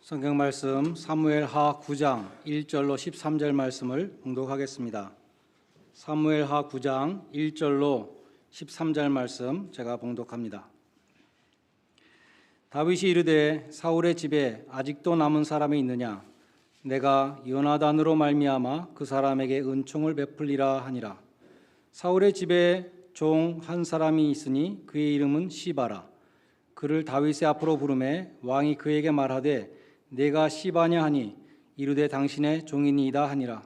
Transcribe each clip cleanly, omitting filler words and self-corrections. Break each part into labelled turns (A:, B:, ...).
A: 성경 말씀 사무엘하 9장 1절로 13절 말씀을 봉독하겠습니다. 사무엘하 9장 1절로 13절 말씀 제가 봉독합니다. 다윗이 이르되 사울의 집에 아직도 남은 사람이 있느냐? 내가 요나단으로 말미암아 그 사람에게 은총을 베풀리라 하니라. 사울의 집에 종 한 사람이 있으니 그의 이름은 시바라. 그를 다윗의 앞으로 부르매 왕이 그에게 말하되 내가 시바냐 하니 이르되 당신의 종이니이다 하니라.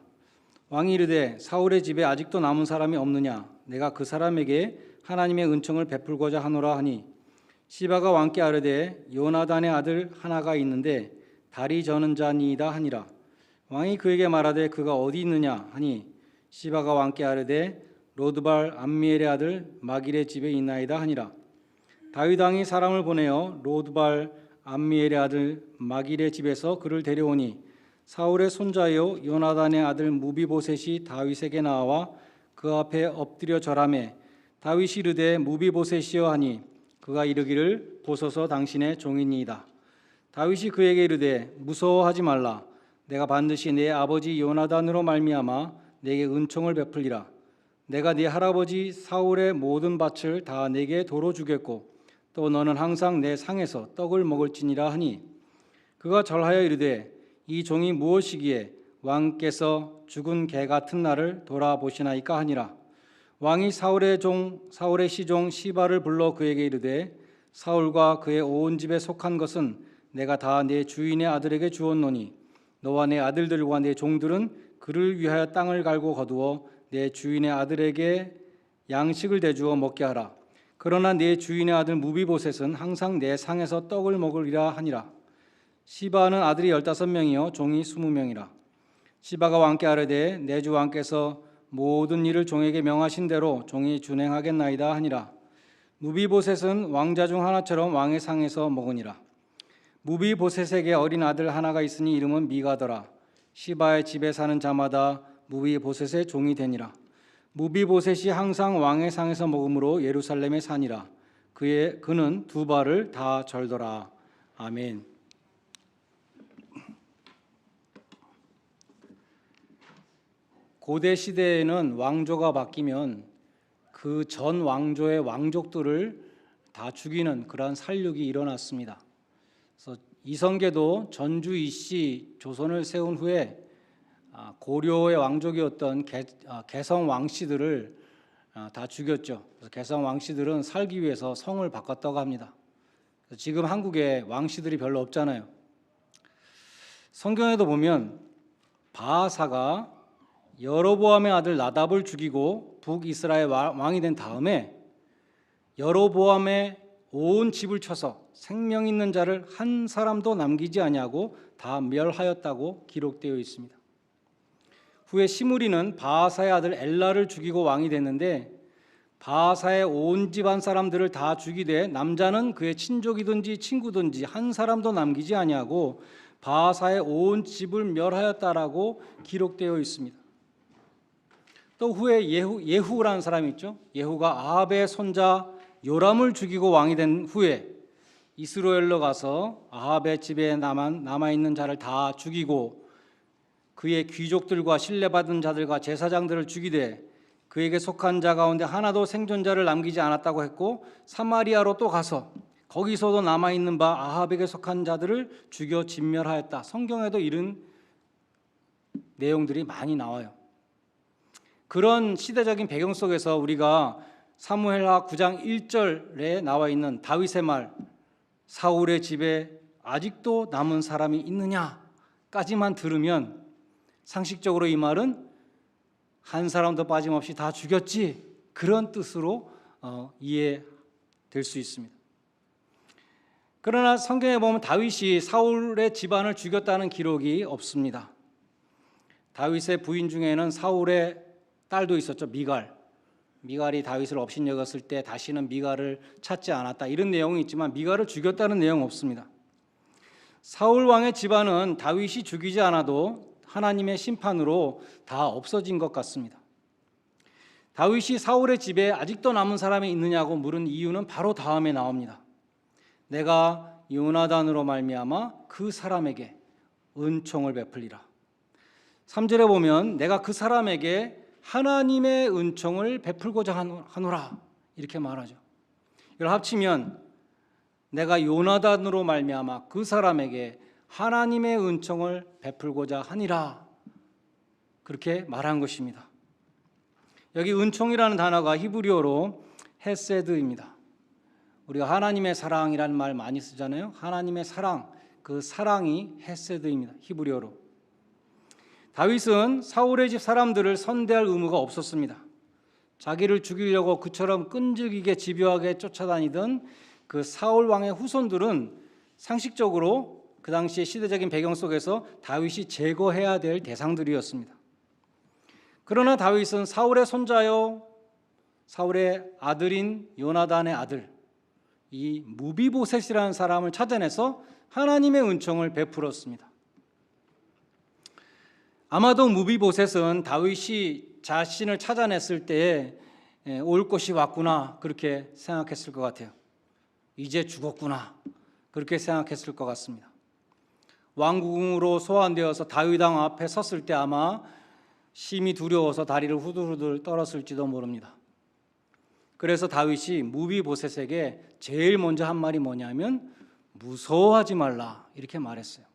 A: 왕이 이르되 사울의 집에 아직도 남은 사람이 없느냐? 내가 그 사람에게 하나님의 은총을 베풀고자 하노라 하니 시바가 왕께 아뢰되 요나단의 아들 하나가 있는데 다리 저는 자니이다 하니라. 왕이 그에게 말하되 그가 어디 있느냐 하니 시바가 왕께 아뢰되 로드발 암미엘의 아들 마길의 집에 있나이다 하니라. 다윗 왕이 사람을 보내어 로드발 암미엘의 아들 마길의 집에서 그를 데려오니 사울의 손자요 요나단의 아들 무비보셋이 다윗에게 나와 그 앞에 엎드려 절하매 다윗이 이르되 무비보셋이여 하니 그가 이르기를 보소서 당신의 종이니이다. 다윗이 그에게 이르되 무서워하지 말라. 내가 반드시 내 아버지 요나단으로 말미암아 내게 은총을 베풀리라. 내가 네 할아버지 사울의 모든 밭을 다 내게 도로 주겠고 또 너는 항상 내 상에서 떡을 먹을지니라 하니 그가 절하여 이르되 이 종이 무엇이기에 왕께서 죽은 개 같은 나를 돌아보시나이까 하니라. 왕이 사울의 시종 시바를 불러 그에게 이르되 사울과 그의 온 집에 속한 것은 내가 다 내 주인의 아들에게 주었노니 너와 내 아들들과 내 종들은 그를 위하여 땅을 갈고 거두어 내 주인의 아들에게 양식을 대주어 먹게 하라. 그러나 내 주인의 아들 무비보셋은 항상 내 상에서 떡을 먹으리라 하니라. 시바는 아들이 15명이요 종이 20명이라. 시바가 왕께 아뢰되 내 주 왕께서 모든 일을 종에게 명하신 대로 종이 준행하겠나이다 하니라. 무비보셋은 왕자 중 하나처럼 왕의 상에서 먹으니라. 무비보셋에게 어린 아들 하나가 있으니 이름은 미가더라. 시바의 집에 사는 자마다 무비보셋의 종이 되니라. 무비보셋이 항상 왕의 상에서 먹음으로 예루살렘에 사니라. 그는 두 발을 다 절더라. 아멘. 고대 시대에는 왕조가 바뀌면 그 전 왕조의 왕족들을 다 죽이는 그러한 살육이 일어났습니다. 그래서 이성계도 전주 이씨 조선을 세운 후에 고려의 왕족이었던 개성 왕씨들을 다 죽였죠. 그래서 개성 왕씨들은 살기 위해서 성을 바꿨다고 합니다. 지금 한국에 왕씨들이 별로 없잖아요. 성경에도 보면 바아사가 여로보암의 아들 나답을 죽이고 북이스라엘 왕이 된 다음에 여로보암의 온 집을 쳐서 생명 있는 자를 한 사람도 남기지 아니하고 다 멸하였다고 기록되어 있습니다. 후에 시므리는 바아사의 아들 엘라를 죽이고 왕이 됐는데 바아사의 온 집안 사람들을 다 죽이되 남자는 그의 친족이든지 친구든지 한 사람도 남기지 아니하고 바아사의 온 집을 멸하였다라고 기록되어 있습니다. 또 후에 예후라는 사람이 있죠. 예후가 아합의 손자 요람을 죽이고 왕이 된 후에 이스라엘로 가서 아합의 집에 남아있는 자를 다 죽이고 그의 귀족들과 신뢰받은 자들과 제사장들을 죽이되 그에게 속한 자 가운데 하나도 생존자를 남기지 않았다고 했고 사마리아로 또 가서 거기서도 남아있는 바 아합에게 속한 자들을 죽여 진멸하였다. 성경에도 이런 내용들이 많이 나와요. 그런 시대적인 배경 속에서 우리가 사무엘하 9장 1절에 나와 있는 다윗의 말 사울의 집에 아직도 남은 사람이 있느냐까지만 들으면 상식적으로 이 말은 한 사람도 빠짐없이 다 죽였지 그런 뜻으로 이해될 수 있습니다. 그러나 성경에 보면 다윗이 사울의 집안을 죽였다는 기록이 없습니다. 다윗의 부인 중에는 사울의 딸도 있었죠. 미갈이 다윗을 업신여겼을 때 다시는 미갈을 찾지 않았다 이런 내용이 있지만 미갈을 죽였다는 내용은 없습니다. 사울 왕의 집안은 다윗이 죽이지 않아도 하나님의 심판으로 다 없어진 것 같습니다. 다윗이 사울의 집에 아직도 남은 사람이 있느냐고 물은 이유는 바로 다음에 나옵니다. 내가 요나단으로 말미암아 그 사람에게 은총을 베풀리라. 3절에 보면 내가 그 사람에게 하나님의 은총을 베풀고자 하노라 이렇게 말하죠. 이걸 합치면 내가 요나단으로 말미암아 그 사람에게 하나님의 은총을 베풀고자 하니라 그렇게 말한 것입니다. 여기 은총이라는 단어가 히브리어로 헤세드입니다. 우리가 하나님의 사랑이라는 말 많이 쓰잖아요. 하나님의 사랑, 그 사랑이 헤세드입니다. 히브리어로. 다윗은 사울의 집 사람들을 선대할 의무가 없었습니다. 자기를 죽이려고 그처럼 끈질기게 집요하게 쫓아다니던 그 사울 왕의 후손들은 상식적으로 그 당시의 시대적인 배경 속에서 다윗이 제거해야 될 대상들이었습니다. 그러나 다윗은 사울의 손자요 사울의 아들인 요나단의 아들 이 무비보셋이라는 사람을 찾아내서 하나님의 은총을 베풀었습니다. 아마도 무비보셋은 다윗이 자신을 찾아냈을 때에 올 것이 왔구나 그렇게 생각했을 것 같아요. 이제 죽었구나 그렇게 생각했을 것 같습니다. 왕궁으로 소환되어서 다윗 왕 앞에 섰을 때 아마 심히 두려워서 다리를 후들후들 떨었을지도 모릅니다. 그래서 다윗이 무비보셋에게 제일 먼저 한 말이 뭐냐면 무서워하지 말라 이렇게 말했어요.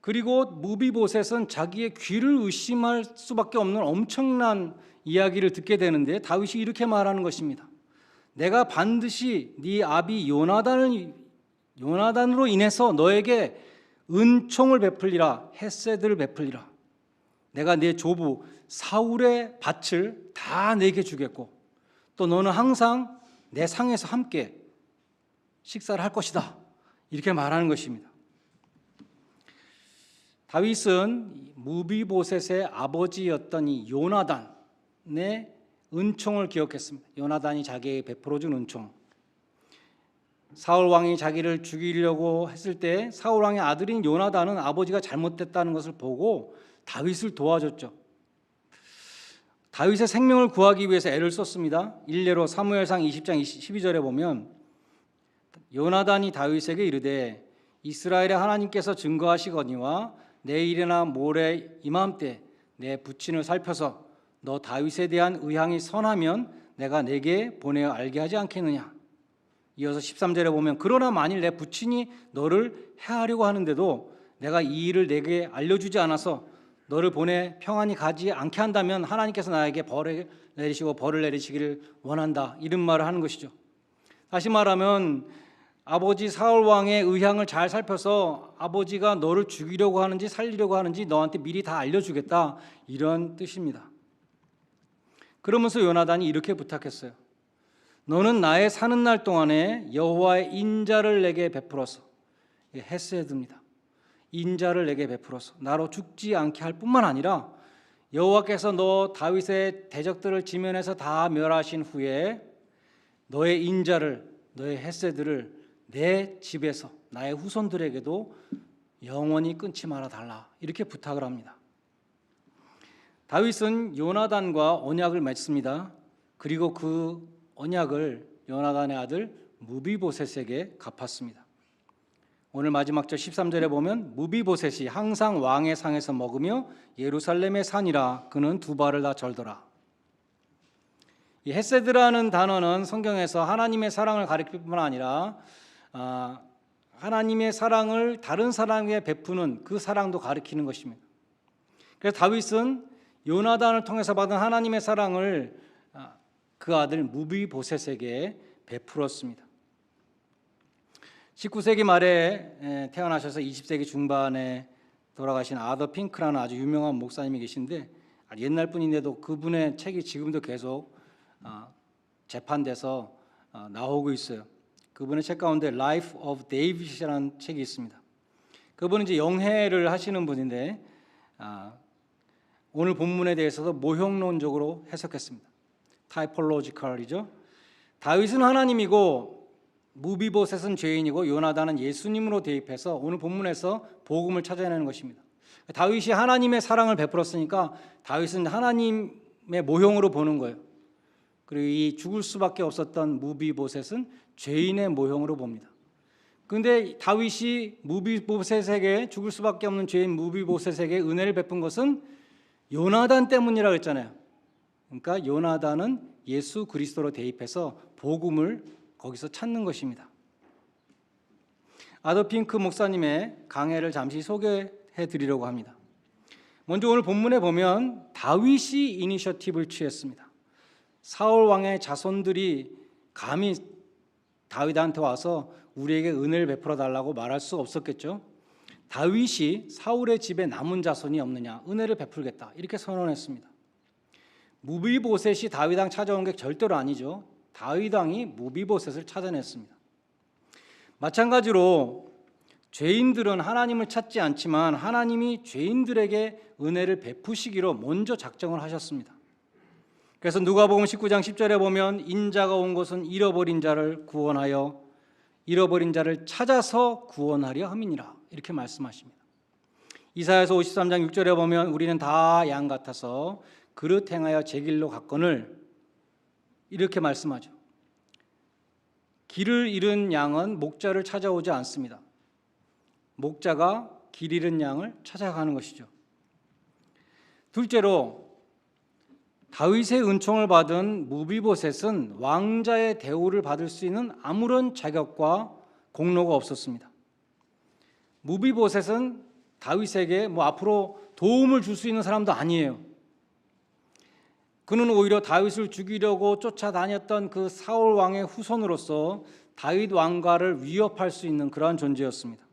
A: 그리고 무비보셋은 자기의 귀를 의심할 수밖에 없는 엄청난 이야기를 듣게 되는데 다윗이 이렇게 말하는 것입니다. 내가 반드시 네 아비 요나단으로 인해서 너에게 은총을 베풀리라 헤세드를 베풀리라. 내가 내 조부 사울의 밭을 다 내게 주겠고 또 너는 항상 내 상에서 함께 식사를 할 것이다 이렇게 말하는 것입니다. 다윗은 무비보셋의 아버지였던 이 요나단의 은총을 기억했습니다. 요나단이 자기에게 베풀어준 은총. 사울 왕이 자기를 죽이려고 했을 때 사울 왕의 아들인 요나단은 아버지가 잘못됐다는 것을 보고 다윗을 도와줬죠. 다윗의 생명을 구하기 위해서 애를 썼습니다. 일례로 사무엘상 20장 12절에 보면 요나단이 다윗에게 이르되 이스라엘의 하나님께서 증거하시거니와 내일이나 모레 이맘때 내 부친을 살펴서 너 다윗에 대한 의향이 선하면 내가 내게 보내어 알게 하지 않겠느냐. 이어서 13절에 보면 그러나 만일 내 부친이 너를 해하려고 하는데도 내가 이 일을 내게 알려주지 않아서 너를 보내 평안히 가지 않게 한다면 하나님께서 나에게 벌을 내리시기를 원한다 이런 말을 하는 것이죠. 다시 말하면 아버지 사울 왕의 의향을 잘 살펴서 아버지가 너를 죽이려고 하는지 살리려고 하는지 너한테 미리 다 알려주겠다 이런 뜻입니다. 그러면서 요나단이 이렇게 부탁했어요. 너는 나의 사는 날 동안에 여호와의 인자를 내게 베풀어서 헤세드입니다. 인자를 내게 베풀어서 나로 죽지 않게 할 뿐만 아니라 여호와께서 너 다윗의 대적들을 지면에서 다 멸하신 후에 너의 인자를 너의 헤세드를 내 집에서 나의 후손들에게도 영원히 끊지 말아 달라 이렇게 부탁을 합니다. 다윗은 요나단과 언약을 맺습니다. 그리고 그 언약을 요나단의 아들 무비보셋에게 갚았습니다. 오늘 마지막 절 13절에 보면 무비보셋이 항상 왕의 상에서 먹으며 예루살렘의 산이라 그는 두 발을 다 절더라. 이 헤세드라는 단어는 성경에서 하나님의 사랑을 가리킬 뿐만 아니라 하나님의 사랑을 다른 사람에게 베푸는 그 사랑도 가리키는 것입니다. 그래서 다윗은 요나단을 통해서 받은 하나님의 사랑을 그 아들 무비보셋에게 베풀었습니다. 19세기 말에 태어나셔서 20세기 중반에 돌아가신 아더 핑크라는 아주 유명한 목사님이 계신데 옛날 분인데도 그분의 책이 지금도 계속 재판돼서 나오고 있어요. 그분의 책 가운데 Life of David이라는 책이 있습니다. 그분은 이제 영해를 하시는 분인데 오늘 본문에 대해서도 모형론적으로 해석했습니다. 타이폴로지컬이죠. 다윗은 하나님이고 무비보셋은 죄인이고 요나단은 예수님으로 대입해서 오늘 본문에서 복음을 찾아내는 것입니다. 다윗이 하나님의 사랑을 베풀었으니까 다윗은 하나님의 모형으로 보는 거예요. 그리고 이 죽을 수밖에 없었던 무비보셋은 죄인의 모형으로 봅니다. 근데 다윗이 무비보셋에게, 죽을 수밖에 없는 죄인 무비보셋에게 은혜를 베푼 것은 요나단 때문이라고 했잖아요. 그러니까 요나단은 예수 그리스도로 대입해서 복음을 거기서 찾는 것입니다. 아더 핑크 목사님의 강해를 잠시 소개해 드리려고 합니다. 먼저 오늘 본문에 보면 다윗이 이니셔티브를 취했습니다. 사울 왕의 자손들이 감히 다윗한테 와서 우리에게 은혜를 베풀어 달라고 말할 수 없었겠죠. 다윗이 사울의 집에 남은 자손이 없느냐, 은혜를 베풀겠다, 이렇게 선언했습니다. 무비보셋이 다윗 왕 찾아온 게 절대로 아니죠. 다윗 왕이 무비보셋을 찾아냈습니다. 마찬가지로 죄인들은 하나님을 찾지 않지만 하나님이 죄인들에게 은혜를 베푸시기로 먼저 작정을 하셨습니다. 그래서 누가복음 19장 10절에 보면 인자가 온 것은 잃어버린 자를 구원하여 잃어버린 자를 찾아서 구원하려 함이니라, 이렇게 말씀하십니다. 이사야서 53장 6절에 보면 우리는 다 양 같아서 그릇 행하여 제 길로 갔거늘, 이렇게 말씀하죠. 길을 잃은 양은 목자를 찾아오지 않습니다. 목자가 길 잃은 양을 찾아가는 것이죠. 둘째로 다윗의 은총을 받은 무비보셋은 왕자의 대우를 받을 수 있는 아무런 자격과 공로가 없었습니다. 무비보셋은 다윗에게 앞으로 도움을 줄 수 있는 사람도 아니에요. 그는 오히려 다윗을 죽이려고 쫓아다녔던 그 사울 왕의 후손으로서 다윗 왕가를 위협할 수 있는 그러한 존재였습니다.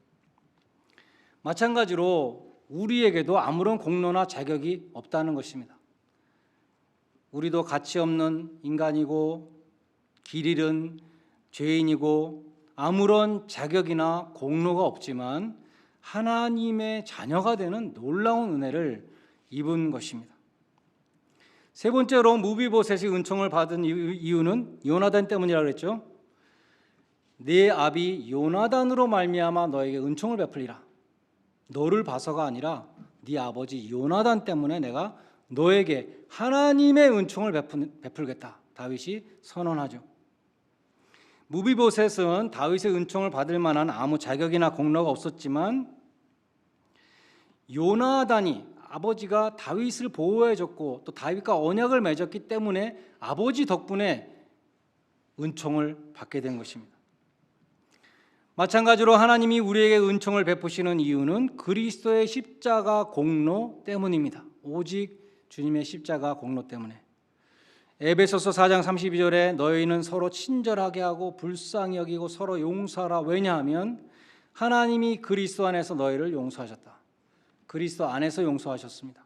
A: 마찬가지로 우리에게도 아무런 공로나 자격이 없다는 것입니다. 우리도 가치 없는 인간이고 길 잃은 죄인이고 아무런 자격이나 공로가 없지만 하나님의 자녀가 되는 놀라운 은혜를 입은 것입니다. 세 번째로 무비보셋이 은총을 받은 이유는 요나단 때문이라고 그랬죠. 네 아비 요나단으로 말미암아 너에게 은총을 베풀리라. 너를 봐서가 아니라 네 아버지 요나단 때문에 내가 너에게 하나님의 은총을 베풀겠다, 다윗이 선언하죠. 무비보셋은 다윗의 은총을 받을 만한 아무 자격이나 공로가 없었지만 요나단이, 아버지가 다윗을 보호해줬고 또 다윗과 언약을 맺었기 때문에 아버지 덕분에 은총을 받게 된 것입니다. 마찬가지로 하나님이 우리에게 은총을 베푸시는 이유는 그리스도의 십자가 공로 때문입니다. 오직 주님의 십자가 공로 때문에. 에베소서 4장 32절에 너희는 서로 친절하게 하고 불쌍히 여기고 서로 용서하라. 왜냐하면 하나님이 그리스도 안에서 너희를 용서하셨다. 그리스도 안에서 용서하셨습니다.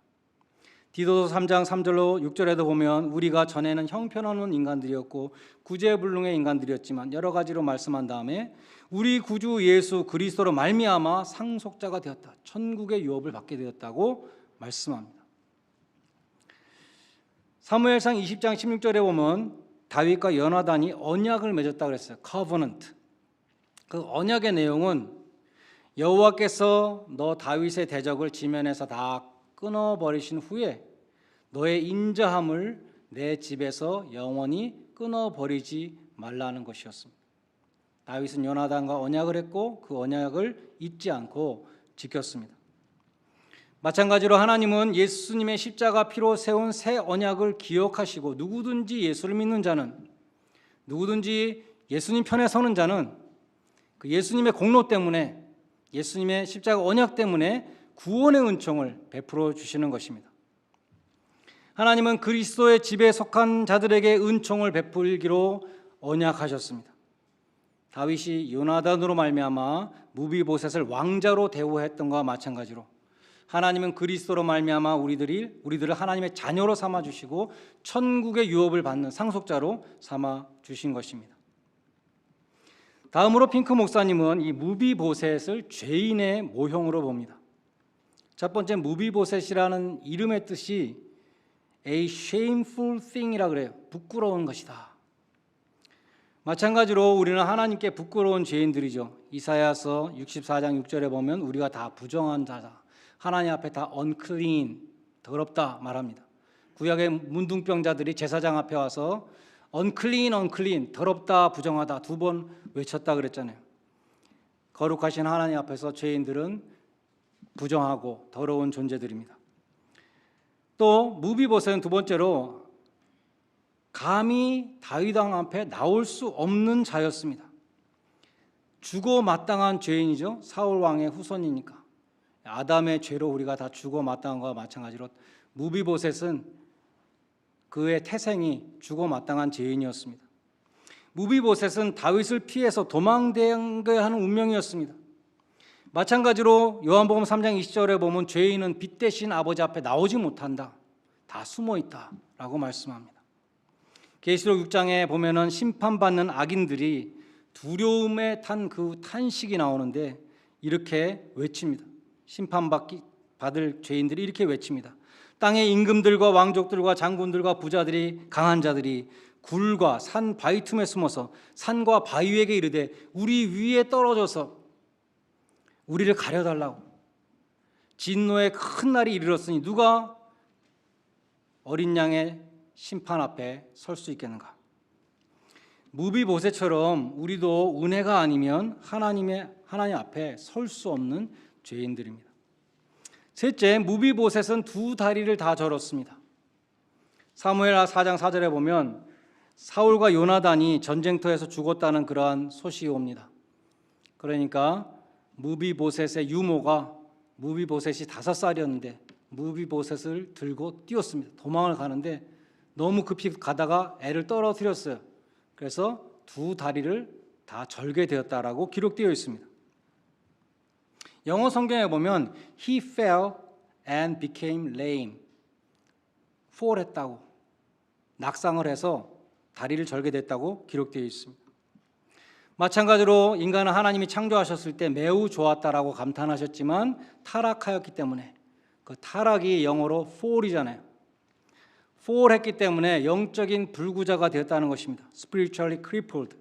A: 디도서 3장 3절로 6절에도 보면 우리가 전에는 형편없는 인간들이었고 구제불능의 인간들이었지만 여러 가지로 말씀한 다음에 우리 구주 예수 그리스도로 말미암아 상속자가 되었다. 천국의 유업을 받게 되었다고 말씀합니다. 사무엘상 20장 16절에 보면 다윗과 요나단이 언약을 맺었다고 그랬어요. covenant. 그 언약의 내용은 여호와께서 너 다윗의 대적을 지면에서 다 끊어버리신 후에 너의 인자함을 내 집에서 영원히 끊어버리지 말라는 것이었습니다. 다윗은 요나단과 언약을 했고 그 언약을 잊지 않고 지켰습니다. 마찬가지로 하나님은 예수님의 십자가 피로 세운 새 언약을 기억하시고 누구든지 예수를 믿는 자는, 누구든지 예수님 편에 서는 자는 그 예수님의 공로 때문에, 예수님의 십자가 언약 때문에 구원의 은총을 베풀어 주시는 것입니다. 하나님은 그리스도의 집에 속한 자들에게 은총을 베풀기로 언약하셨습니다. 다윗이 요나단으로 말미암아 무비보셋을 왕자로 대우했던 것과 마찬가지로 하나님은 그리스도로 말미암아 우리들을 하나님의 자녀로 삼아 주시고 천국의 유업을 받는 상속자로 삼아 주신 것입니다. 다음으로 핑크 목사님은 이 무비보셋을 죄인의 모형으로 봅니다. 첫 번째, 무비보셋이라는 이름의 뜻이 a shameful thing이라 그래요. 부끄러운 것이다. 마찬가지로 우리는 하나님께 부끄러운 죄인들이죠. 이사야서 64장 6절에 보면 우리가 다 부정한 자다. 하나님 앞에 다 unclean, 더럽다 말합니다. 구약의 문둥병자들이 제사장 앞에 와서 unclean, unclean, 더럽다, 부정하다 두 번 외쳤다 그랬잖아요. 거룩하신 하나님 앞에서 죄인들은 부정하고 더러운 존재들입니다. 또 무비보셋은 두 번째로 감히 다윗 왕 앞에 나올 수 없는 자였습니다. 죽어 마땅한 죄인이죠. 사울 왕의 후손이니까. 아담의 죄로 우리가 다 죽어 마땅한 것과 마찬가지로 무비보셋은 그의 태생이 죽어 마땅한 죄인이었습니다. 무비보셋은 다윗을 피해서 도망다녀야 하는 운명이었습니다. 마찬가지로 요한복음 3장 20절에 보면 죄인은 빛 대신 아버지 앞에 나오지 못한다. 다 숨어 있다라고 말씀합니다. 계시록 6장에 보면은 심판받는 악인들이 두려움에 탄 그 탄식이 나오는데 이렇게 외칩니다. 심판받을 죄인들이 이렇게 외칩니다. 땅의 임금들과 왕족들과 장군들과 부자들이 강한 자들이 굴과 산 바위 틈에 숨어서 산과 바위에게 이르되 우리 위에 떨어져서 우리를 가려달라고. 진노의 큰 날이 이르렀으니 누가 어린 양의 심판 앞에 설 수 있겠는가? 무비보셋처럼 우리도 은혜가 아니면 하나님 앞에 설 수 없는 죄인들입니다. 셋째, 무비보셋은 두 다리를 다 절었습니다. 사무엘하 4장 4절에 보면 사울과 요나단이 전쟁터에서 죽었다는 그러한 소식이 옵니다. 그러니까 무비보셋의 유모가 무비보셋이 5살이었는데 무비보셋을 들고 뛰었습니다. 도망을 가는데 너무 급히 가다가 애를 떨어뜨렸어요. 그래서 두 다리를 다 절게 되었다라고 기록되어 있습니다. 영어 성경에 보면 He fell and became lame. fall 했다고, 낙상을 해서 다리를 절게 됐다고 기록되어 있습니다. 마찬가지로 인간은 하나님이 창조하셨을 때 매우 좋았다라고 감탄하셨지만 타락하였기 때문에, 그 타락이 영어로 fall이잖아요. fall 했기 때문에 영적인 불구자가 되었다는 것입니다. spiritually crippled.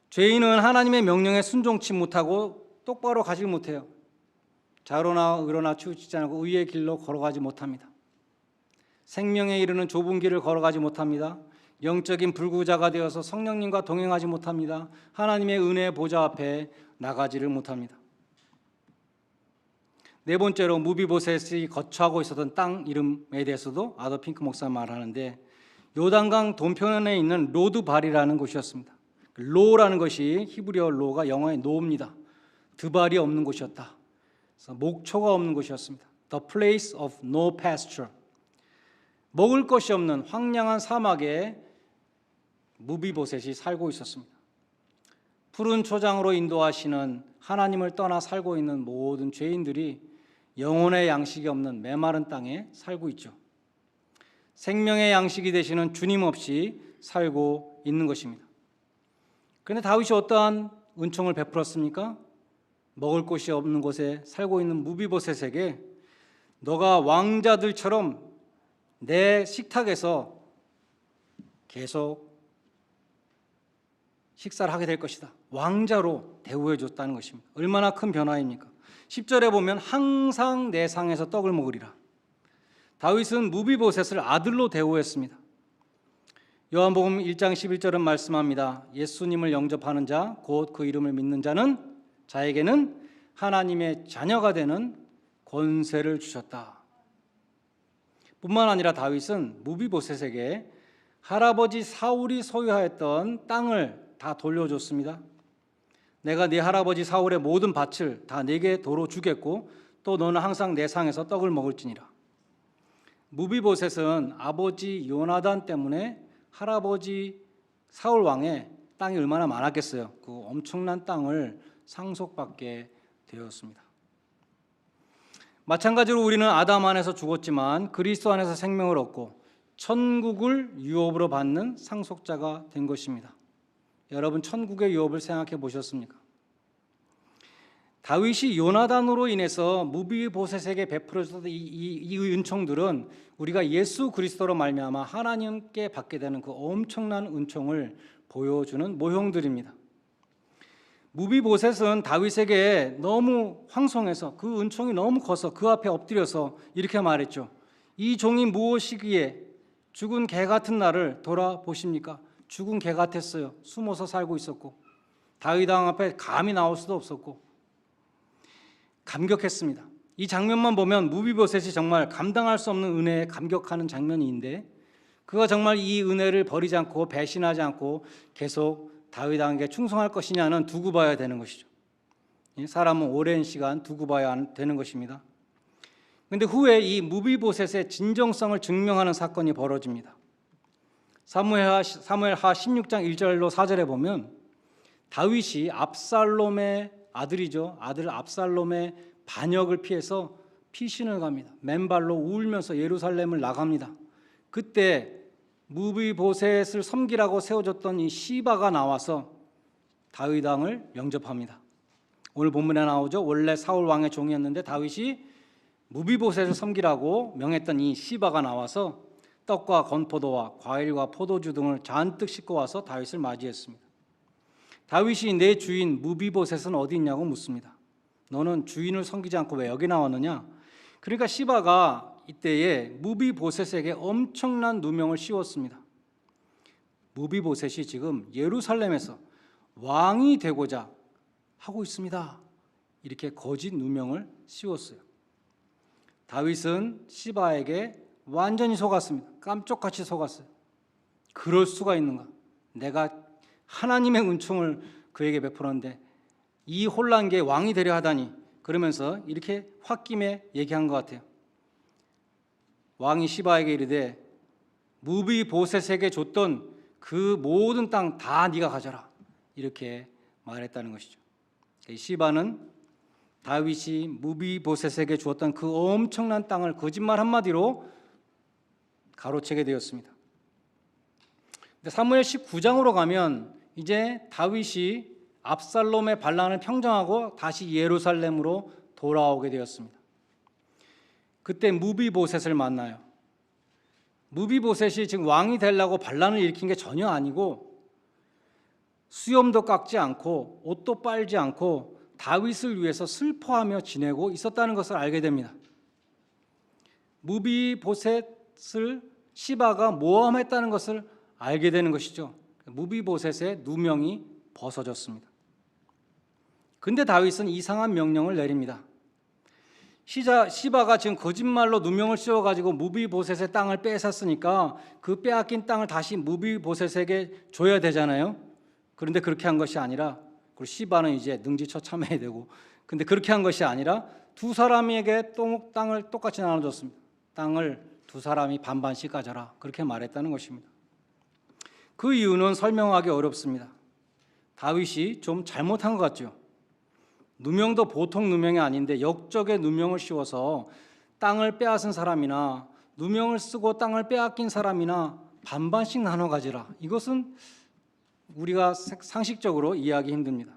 A: 죄인은 하나님의 명령에 순종치 못하고 똑바로 가지 못해요. 좌로나 의로나 치우치지 않고 의의 길로 걸어가지 못합니다. 생명에 이르는 좁은 길을 걸어가지 못합니다. 영적인 불구자가 되어서 성령님과 동행하지 못합니다. 하나님의 은혜의 보좌 앞에 나가지를 못합니다. 네 번째로 무비보셋이 거처하고 있었던 땅 이름에 대해서도 아더 핑크 목사가 말하는데 요단강 동편에 있는 로드발이라는 곳이었습니다. 로라는 것이 히브리어 로가 영어의 노입니다. 드발이 없는 곳이었다. 그래서 목초가 없는 곳이었습니다. The place of no pasture. 먹을 것이 없는 황량한 사막에 무비보셋이 살고 있었습니다. 푸른 초장으로 인도하시는 하나님을 떠나 살고 있는 모든 죄인들이 영혼의 양식이 없는 메마른 땅에 살고 있죠. 생명의 양식이 되시는 주님 없이 살고 있는 것입니다. 그런데 다윗이 어떠한 은총을 베풀었습니까? 먹을 곳이 없는 곳에 살고 있는 무비보셋에게 너가 왕자들처럼 내 식탁에서 계속 식사를 하게 될 것이다. 왕자로 대우해 줬다는 것입니다. 얼마나 큰 변화입니까? 10절에 보면 항상 내 상에서 떡을 먹으리라. 다윗은 무비보셋을 아들로 대우했습니다. 요한복음 1장 11절은 말씀합니다. 예수님을 영접하는 자, 곧 그 이름을 믿는 자는 자에게는 하나님의 자녀가 되는 권세를 주셨다. 뿐만 아니라 다윗은 무비보셋에게 할아버지 사울이 소유하였던 땅을 다 돌려줬습니다. 내가 네 할아버지 사울의 모든 밭을 다 네게 도로 주겠고 또 너는 항상 내 상에서 떡을 먹을지니라. 무비보셋은 아버지 요나단 때문에 할아버지 사울 왕의 땅이 얼마나 많았겠어요. 그 엄청난 땅을 상속받게 되었습니다. 마찬가지로 우리는 아담 안에서 죽었지만 그리스도 안에서 생명을 얻고 천국을 유업으로 받는 상속자가 된 것입니다. 여러분 천국의 유업을 생각해 보셨습니까? 다윗이 요나단으로 인해서 무비보셋에게 베풀어졌던 이 은총들은 우리가 예수 그리스도로 말미암아 하나님께 받게 되는 그 엄청난 은총을 보여주는 모형들입니다. 무비보셋은 다윗에게 너무 황송해서 그 은총이 너무 커서 그 앞에 엎드려서 이렇게 말했죠. 이 종이 무엇이기에 죽은 개 같은 나를 돌아보십니까? 죽은 개 같았어요. 숨어서 살고 있었고 다윗 왕 앞에 감히 나올 수도 없었고 감격했습니다. 이 장면만 보면 무비보셋이 정말 감당할 수 없는 은혜에 감격하는 장면인데, 그가 정말 이 은혜를 버리지 않고 배신하지 않고 계속 다윗 왕에게 충성할 것이냐는 두고 봐야 되는 것이죠. 사람은 오랜 시간 두고 봐야 되는 것입니다. 그런데 후에 이 무비보셋의 진정성을 증명하는 사건이 벌어집니다. 사무엘하 16장 1절로 4절에 보면 다윗이 압살롬의 아들이죠. 아들 압살롬의 반역을 피해서 피신을 갑니다. 맨발로 울면서 예루살렘을 나갑니다. 그때 무비보셋을 섬기라고 세워졌던 이 시바가 나와서 다윗 왕을 영접합니다. 오늘 본문에 나오죠. 원래 사울 왕의 종이었는데 다윗이 무비보셋을 섬기라고 명했던 이 시바가 나와서 떡과 건포도와 과일과 포도주 등을 잔뜩 싣고 와서 다윗을 맞이했습니다. 다윗이 내 주인 무비보셋은 어디 있냐고 묻습니다. 너는 주인을 섬기지 않고 왜 여기 나왔느냐? 그러니까 시바가 이때에 무비보셋에게 엄청난 누명을 씌웠습니다. 무비보셋이 지금 예루살렘에서 왕이 되고자 하고 있습니다. 이렇게 거짓 누명을 씌웠어요. 다윗은 시바에게 완전히 속았습니다. 깜짝같이 속았어요. 그럴 수가 있는가? 내가 하나님의 은총을 그에게 베풀었는데 이 혼란계의 왕이 되려 하다니, 그러면서 이렇게 홧김에 얘기한 것 같아요. 왕이 시바에게 이르되 무비보셋에게 줬던 그 모든 땅 다 네가 가져라, 이렇게 말했다는 것이죠. 시바는 다윗이 무비보셋에게 주었던 그 엄청난 땅을 거짓말 한마디로 가로채게 되었습니다. 사무엘 19장으로 가면 이제 다윗이 압살롬의 반란을 평정하고 다시 예루살렘으로 돌아오게 되었습니다. 그때 무비보셋을 만나요. 무비보셋이 지금 왕이 되려고 반란을 일으킨 게 전혀 아니고 수염도 깎지 않고 옷도 빨지 않고 다윗을 위해서 슬퍼하며 지내고 있었다는 것을 알게 됩니다. 무비보셋을 시바가 모함했다는 것을 알게 되는 것이죠. 무비보셋의 누명이 벗어졌습니다. 근데 다윗은 이상한 명령을 내립니다. 시바가 지금 거짓말로 누명을 씌워가지고 무비보셋의 땅을 빼앗았으니까 그 빼앗긴 땅을 다시 무비보셋에게 줘야 되잖아요. 그런데 그렇게 한 것이 아니라, 그리고 시바는 이제 능지처참해야 되고, 근데 그렇게 한 것이 아니라 두 사람에게 땅을 똑같이 나눠줬습니다. 땅을 두 사람이 반반씩 가져라, 그렇게 말했다는 것입니다. 그 이유는 설명하기 어렵습니다. 다윗이 좀 잘못한 것 같죠. 누명도 보통 누명이 아닌데 역적의 누명을 씌워서 땅을 빼앗은 사람이나 누명을 쓰고 땅을 빼앗긴 사람이나 반반씩 나눠 가지라, 이것은 우리가 상식적으로 이해하기 힘듭니다.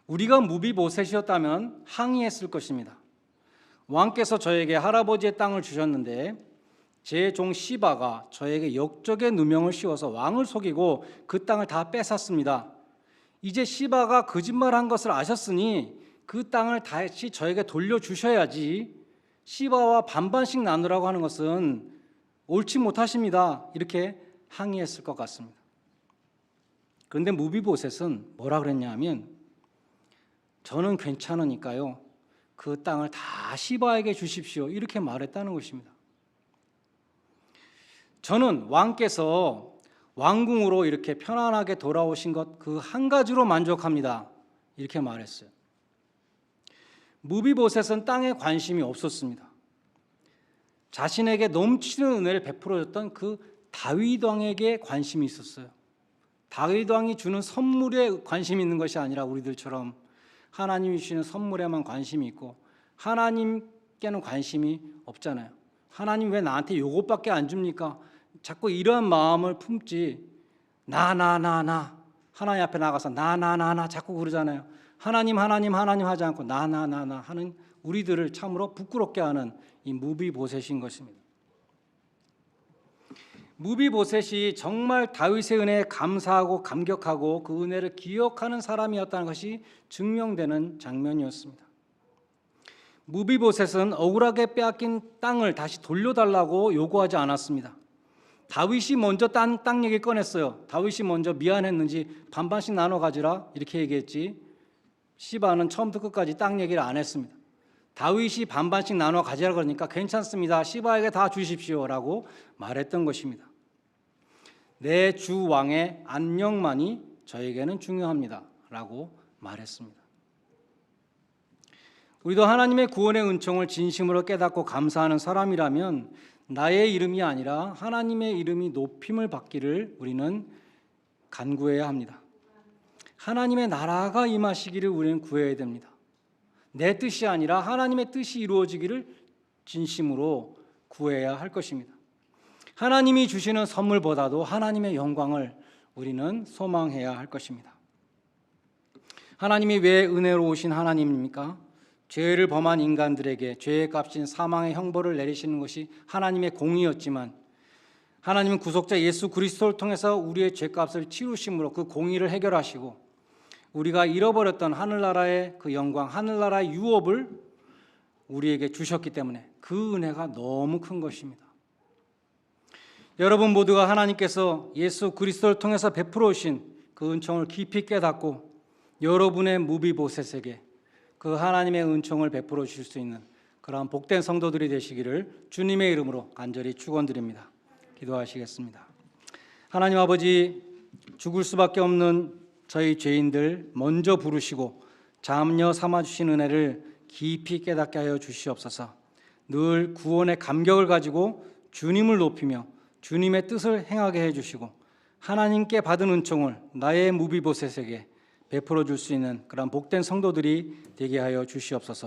A: 우리가 무비보셋이었다면 항의했을 것입니다. 왕께서 저에게 할아버지의 땅을 주셨는데 제 종 시바가 저에게 역적의 누명을 씌워서 왕을 속이고 그 땅을 다 뺏었습니다. 이제 시바가 거짓말한 것을 아셨으니 그 땅을 다시 저에게 돌려주셔야지, 시바와 반반씩 나누라고 하는 것은 옳지 못하십니다, 이렇게 항의했을 것 같습니다. 그런데 무비보셋은 뭐라 그랬냐 하면, 저는 괜찮으니까요, 그 땅을 다 시바에게 주십시오, 이렇게 말했다는 것입니다. 저는 왕께서 왕궁으로 이렇게 편안하게 돌아오신 것 그 한 가지로 만족합니다, 이렇게 말했어요. 무비보셋은 땅에 관심이 없었습니다. 자신에게 넘치는 은혜를 베풀어줬던 그 다윗 왕에게 관심이 있었어요. 다윗 왕이 주는 선물에 관심이 있는 것이 아니라 우리들처럼 하나님이 주시는 선물에만 관심이 있고 하나님께는 관심이 없잖아요. 하나님 왜 나한테 요것밖에 안 줍니까? 자꾸 이러한 마음을 품지, 나 하나님 앞에 나가서 나 자꾸 그러잖아요. 하나님 하지 않고 나 하는 우리들을 참으로 부끄럽게 하는 이 무비보셋인 것입니다. 무비보셋이 정말 다윗의 은혜에 감사하고 감격하고 그 은혜를 기억하는 사람이었다는 것이 증명되는 장면이었습니다. 무비보셋은 억울하게 빼앗긴 땅을 다시 돌려달라고 요구하지 않았습니다. 다윗이 먼저 땅 얘기 꺼냈어요. 다윗이 먼저 미안했는지 반반씩 나눠 가지라 이렇게 얘기했지, 시바는 처음부터 끝까지 땅 얘기를 안 했습니다. 다윗이 반반씩 나눠 가지라 그러니까 괜찮습니다, 시바에게 다 주십시오라고 말했던 것입니다. 내 주 왕의 안녕만이 저에게는 중요합니다 라고 말했습니다. 우리도 하나님의 구원의 은총을 진심으로 깨닫고 감사하는 사람이라면 나의 이름이 아니라 하나님의 이름이 높임을 받기를 우리는 간구해야 합니다. 하나님의 나라가 임하시기를 우리는 구해야 됩니다. 내 뜻이 아니라 하나님의 뜻이 이루어지기를 진심으로 구해야 할 것입니다. 하나님이 주시는 선물보다도 하나님의 영광을 우리는 소망해야 할 것입니다. 하나님이 왜 은혜로우신 하나님입니까? 죄를 범한 인간들에게 죄의 값인 사망의 형벌을 내리시는 것이 하나님의 공의였지만, 하나님은 구속자 예수 그리스도를 통해서 우리의 죄값을 치루심으로 그 공의를 해결하시고 우리가 잃어버렸던 하늘나라의 그 영광, 하늘나라의 유업을 우리에게 주셨기 때문에 그 은혜가 너무 큰 것입니다. 여러분 모두가 하나님께서 예수 그리스도를 통해서 베풀어 오신 그 은총을 깊이 깨닫고 여러분의 무비보셋에게 그 하나님의 은총을 베풀어 주실 수 있는 그러한 복된 성도들이 되시기를 주님의 이름으로 간절히 축원드립니다. 기도하시겠습니다. 하나님 아버지, 죽을 수밖에 없는 저희 죄인들 먼저 부르시고 잠녀 삼아주신 은혜를 깊이 깨닫게 하여 주시옵소서. 늘 구원의 감격을 가지고 주님을 높이며 주님의 뜻을 행하게 해주시고 하나님께 받은 은총을 나의 무비보셋에게 베풀어 줄 수 있는 그런 복된 성도들이 되게 하여 주시옵소서.